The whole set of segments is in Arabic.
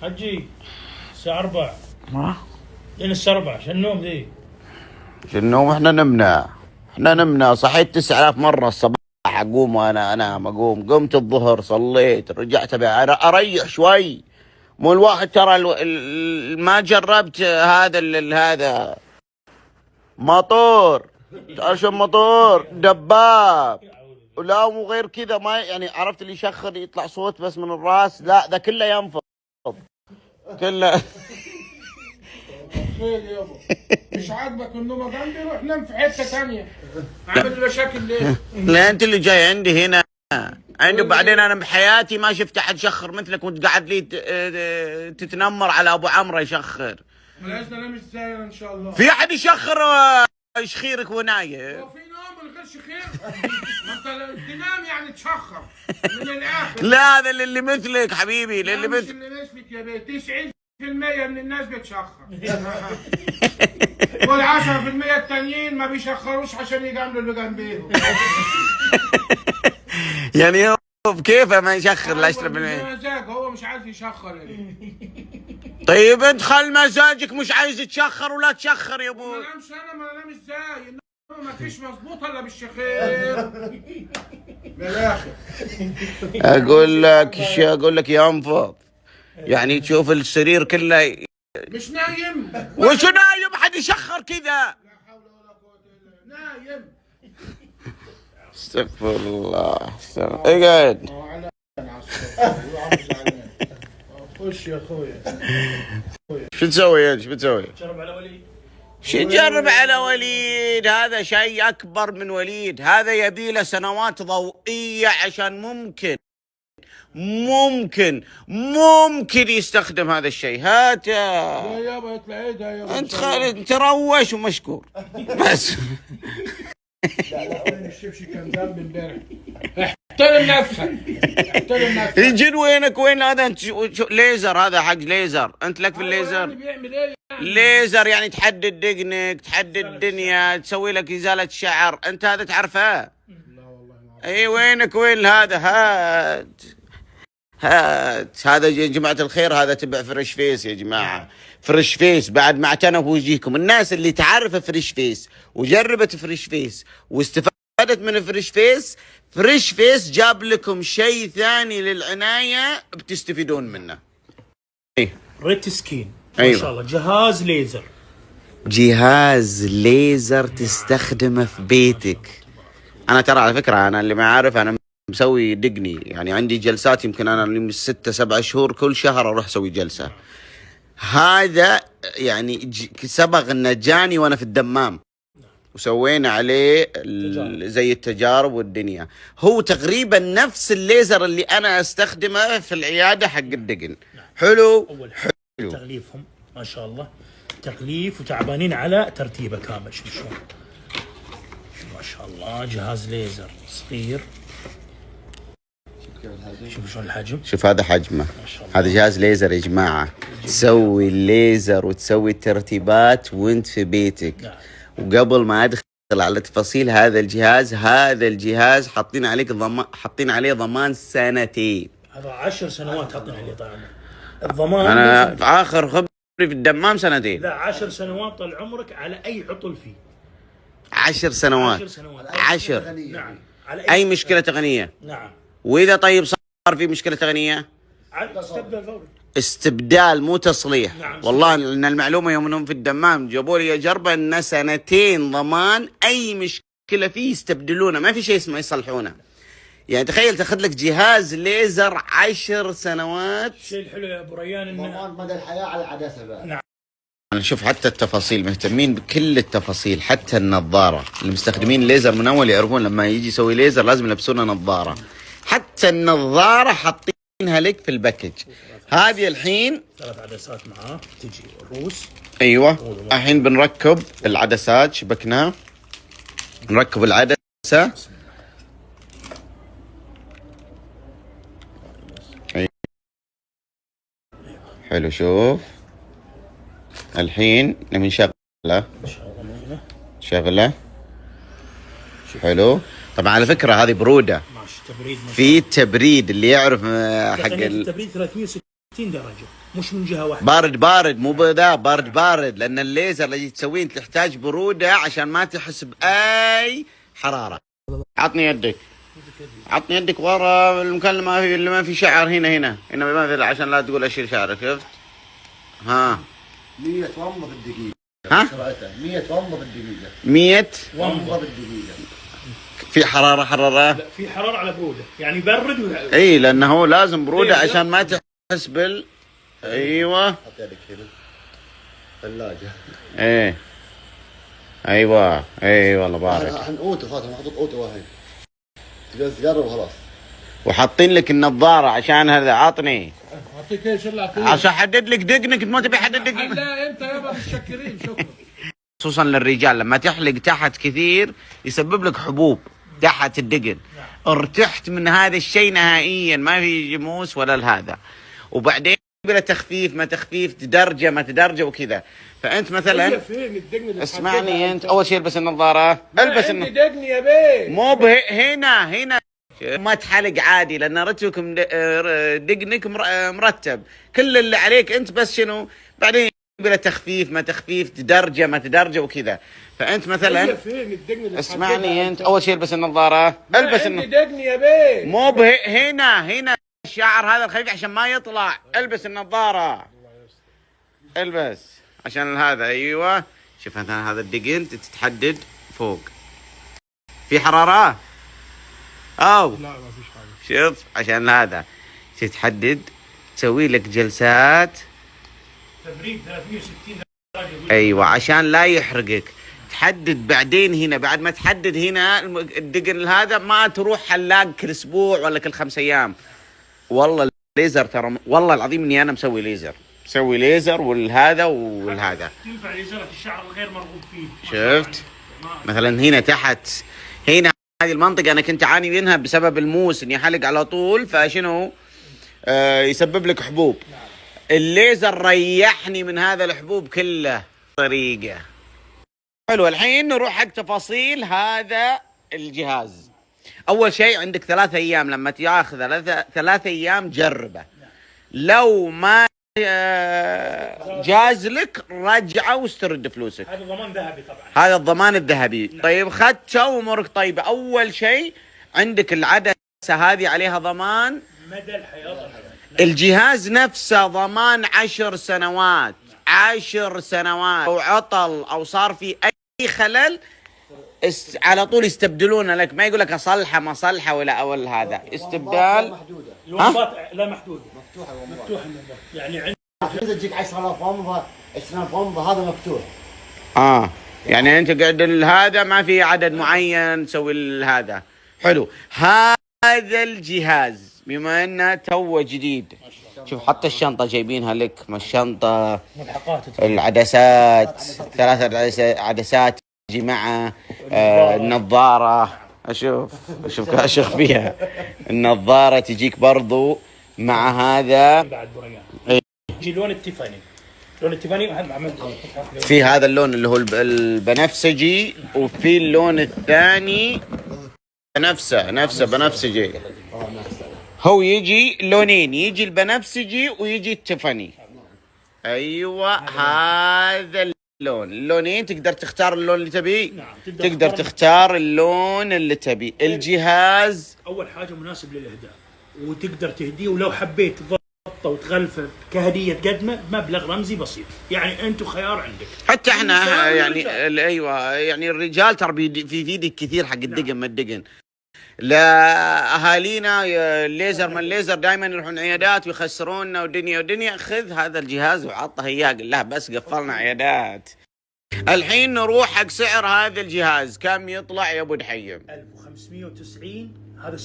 حجي الساعة 4 لين الساعة 4 شو النوم ذي؟ شو النوم؟ احنا نمنا صحيت 9000 مرة الصباح. اقوم وانا انام، قمت الظهر صليت رجعت اريح شوي. مو الواحد ترى ما جربت هذا مطور، عشان مطور دباب ولا مو غير كذا، ما يعني عرفت اللي يشخر يطلع صوت بس من الراس، لا ذا كله ينفض كله. خير يابا، مش عاجبك النوم عندي؟ روح نام في حته ثانيه. عامل مشاكل ليه؟ لا انت اللي جاي عندي هنا عندي، وبعدين انا بحياتي ما شفت احد يشخر مثلك وانت قاعد لي تتنمر على ابو عمرو يشخر. بلاش ننام ازاي ان شاء الله؟ في احد يشخر يشخيرك ونايم؟ هو في نوم من غير شخير؟ ما انت تنام يعني تشخر من الاخر. لا هذا اللي مثلك حبيبي، اللي مش مثلك. اللي مثلك يا بيه، 90% من الناس بتشخر وال 10% التانيين ما بيشخروش عشان يجاملوا اللي جنبيهم. يعني هو بكيفه ما يشخر ال 10%؟ مزاج، هو مش عايز يشخر يعني. طيب انت خل مزاجك مش عايز تشخر ولا تشخر يا ابوي. ما انامش انا، ما انام ازاي؟ النوم ما فيش مظبوط الا بالشخير من الاخر. اقول لك ينفض، يعني تشوف السرير كله مش نايم. وش نايم؟ حد يشخر كذا؟ لا حول ولا قوة الا بالله. نايم. استغفر الله. اقعد. خش يا اخويا. شو تسوي انت؟ شو بتسوي؟ جرب على وليد. شو تجرب على وليد؟ هذا شيء اكبر من وليد، هذا يبي له سنوات ضوئية عشان ممكن يستخدم هذا الشيء. هات يا يابا اطلع ايدها يابا. انت روش ومشكور بس. لا وين الشبشي كان ذنب امبارح. احترم نفسك، احترم نفسك. يجي وينك وين هذا؟ انت ليزر، هذا حق ليزر، انت لك في الليزر. يعني بيعمل ايه يعني؟ ليزر يعني تحدد دقنك، تحدد الدنيا، تسوي لك ازالة شعر، انت هذا تعرفه؟ لا والله ما اعرف. اي وينك وين هذا؟ هات هذا يا جماعة الخير، هذا تبع فريش فيس يا جماعة. فريش فيس بعد ما اعتنوا بوجيهكم، الناس اللي تعرف فريش فيس وجربت فريش فيس واستفادت من فريش فيس، فريش فيس جاب لكم شيء ثاني للعناية بتستفيدون منه. ايه ريت سكين. أيوة. ما شاء الله جهاز ليزر. جهاز ليزر تستخدمه في بيتك. انا ترى على فكرة انا اللي ما عارف، انا مسوي دقني، يعني عندي جلسات يمكن انا من 6-7 شهور كل شهر اروح اسوي جلسة. هذا يعني سبق انه جاني وانا في الدمام وسوينا عليه زي التجارب والدنيا. هو تقريبا نفس الليزر اللي انا استخدمه في العيادة حق الدقن. حلو. اول حاجة تغليفهم ما شاء الله، تغليف وتعبانين على ترتيبه كامل. شوف شلون ما شاء الله، جهاز ليزر صغير. شوف شلون الحجم، شوف هذا حجمه. هذا جهاز ليزر يا جماعة، تسوي الليزر وتسوي الترتيبات وانت في بيتك. نعم. وقبل ما ادخل على تفاصيل هذا الجهاز حاطين عليه ضمان 2 سنين. هذا 10 سنوات حاطين عليه طبعا الضمان. انا في اخر خبري في الدمام 2 سنين. لا 10 سنوات طال عمرك على اي عطل فيه. 10 سنوات. 10 سنوات. 10. نعم. على اي مشكلة تقنية. نعم. واذا طيب صار في مشكلة تقنية، استبدال فوري. استبدال مو تصليح. نعم. والله ان المعلومه يوم انهم في الدمام جابوا لي اجربه ان 2 سنين ضمان، اي مشكله فيه يستبدلونه، ما في شيء اسمه يصلحونه. يعني تخيل تاخذ لك جهاز ليزر 10 سنوات. الشيء الحلو يا ابو ريان انه ضمان مدى الحياه على العدسه بقى. نعم. انا شوف حتى التفاصيل، مهتمين بكل التفاصيل، حتى النظاره. المستخدمين ليزر من اول يعرفون لما يجي يسوي ليزر لازم يلبسونه نظاره. حتى النظاره حاطينها لك في الباكج. هذه الحين 3 عدسات معاه تجي الروس. ايوه الحين بنركب العدسات، شبكناها نركب العدسه. حلو. شوف الحين نبي نشغله. شغله حلو. طبعا على فكره هذه بروده، ماشي تبريد. في تبريد اللي يعرف حق التبريد 360 360 درجه، مش من جهه واحده. بارد مو بذا، بارد لان الليزر اللي تسويه انت تحتاج بروده عشان ما تحس باي حراره. عطني يدك ورا المكان اللي ما في شعر. هنا ما في، عشان لا تقول اشيل شعرك. شفت؟ ها 100 ومضه بالدقيقه. ها 100 ومضه بالدقيقه. 100 ومضه بالدقيقه. في حراره؟ لا، في حراره على بروده، يعني يبرد اي لانه هو لازم بروده عشان ما تحس بال. ايوه حط يدك هنا ثلاجه. ايوه والله بارك. احنا اوتو خلاص، نحط اوتو واحد تقرب وخلاص. وحاطين لك النظاره عشان هذا. عطني اعطيك ايش اللي اعطيك عشان احدد لك دقنك. ما تبي احدد لك؟ لا انت يابا متشكرين، شكرا. خصوصا للرجال لما تحلق تحت كثير يسبب لك حبوب تحت الدقن. ارتحت من هذا الشيء نهائيا، ما في جموس ولا هذا. وبعدين بلا تخفيف ما تخفيف، تدرجه ما تدرجه وكذا. فانت مثلا فين الدقن اللي اسمعني، انت اول شيء البس النظاره. البس عندي دقن يا بيه. مو هنا ما تحلق عادي لان رتبك دقنك مرتب. كل اللي عليك انت بس شنو بعدين بلا تخفيف ما تخفيف، تدرجه ما تدرجه وكذا. فانت مثلا فين الدقن اللي اسمعني، انت اول شيء البس النظاره. البس عندي دقن يا بيه. مو هنا الشعر هذا الخفيف عشان ما يطلع. البس النظاره، البس عشان هذا. ايوه شوف مثلا هذا الدقن تتحدد فوق. في حراره او لا ما فيش حاجه. شوف عشان هذا تتحدد، تسوي لك جلسات تبريد 360 درجه. ايوه عشان لا يحرقك. تحدد بعدين هنا، بعد ما تحدد هنا الدقن هذا ما تروح حلاق كل اسبوع ولا كل 5 ايام. والله الليزر ترى والله العظيم اني انا مسوي ليزر والهذا والهذا. تنفع لإزالة الشعر الغير مرغوب فيه. شفت مثلا هنا تحت، هنا هذه المنطقة أنا كنت أعاني منها بسبب الموس إني أحلق على طول، فشنو يسبب لك حبوب. الليزر ريحني من هذا الحبوب كله طريقة. حلو، الحين نروح حق تفاصيل هذا الجهاز. أول شيء عندك 3 أيام لما تاخذ 3 أيام جربه. لو ما جاز لك رجعه واسترد فلوسك. هذا ضمان ذهبي طبعا. هذا الضمان الذهبي. طيب خدته وامورك طيبه. اول شيء عندك العدسه هذه عليها ضمان مدى الحياه. الجهاز نفسه ضمان 10 سنوات. 10 سنوات. لو عطل او صار في اي خلل على طول يستبدلونه لك، ما يقول لك اصلحه ما صلحه ولا هذا استبدال. محدوده. الومضات لا محدوده. مفتوحه الومضات. مفتوحه الومضات. يعني اذا تجيك 10,000 ومضه 20,000 ومضه هذا مفتوح. يعني انت قاعد هذا ما في عدد معين تسوي هذا. حلو. هذا الجهاز بما انه تو جديد، شوف حتى الشنطه جايبينها لك، ما الشنطه ملحقات العدسات 3 عدسات تجي معه. النظاره اشوف كاشخ فيها. النظاره تجيك برضو مع هذا. بعد بريان يجي لون التيفاني. لون التيفاني عملت في هذا اللون اللي هو البنفسجي، وفي اللون الثاني نفسه بنفسجي. هو يجي لونين، يجي البنفسجي ويجي التيفاني. ايوه هذا اللونين تقدر تختار اللون اللي تبيه. نعم. تقدر تختار اللون اللي تبيه. الجهاز اول حاجه مناسب للاهداء، وتقدر تهديه، ولو حبيت تضبطه وتغلفه كهديه تقدمه بمبلغ رمزي بسيط. يعني انتم خيار عندك. حتى احنا يعني ايوه يعني الرجال ترى بيفيدك كثير حق الدقن ما الدقن. لا اهالينا الليزر ما الليزر دائما يروحون عيادات ويخسرونا ودنيا. خذ هذا الجهاز وعطه اياه، قل له بس قفلنا عيادات. الحين نروح حق سعر هذا الجهاز. كم يطلع يا ابو دحيم؟ 1590. هذا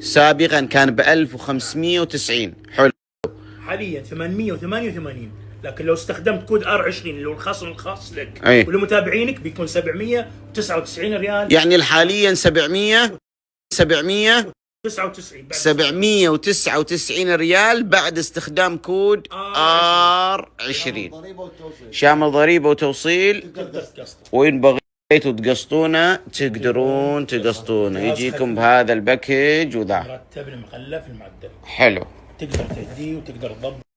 سابقا كان ب 1590. حلو. حاليا 888. لكن لو استخدمت كود R20 اللي هو الخصم الخاص لك أي. ولمتابعينك بيكون 799 ريال. يعني حاليا 799 ريال بعد استخدام كود R20 شامل ضريبة وتوصيل. تقدر تقسط. وإن بغيتوا تقسطونه تقدرون تقسطونه، يجيكم بهذا الباكج وذا مرتب المغلف المعدل. حلو. تقدر تهديه وتقدر تضبط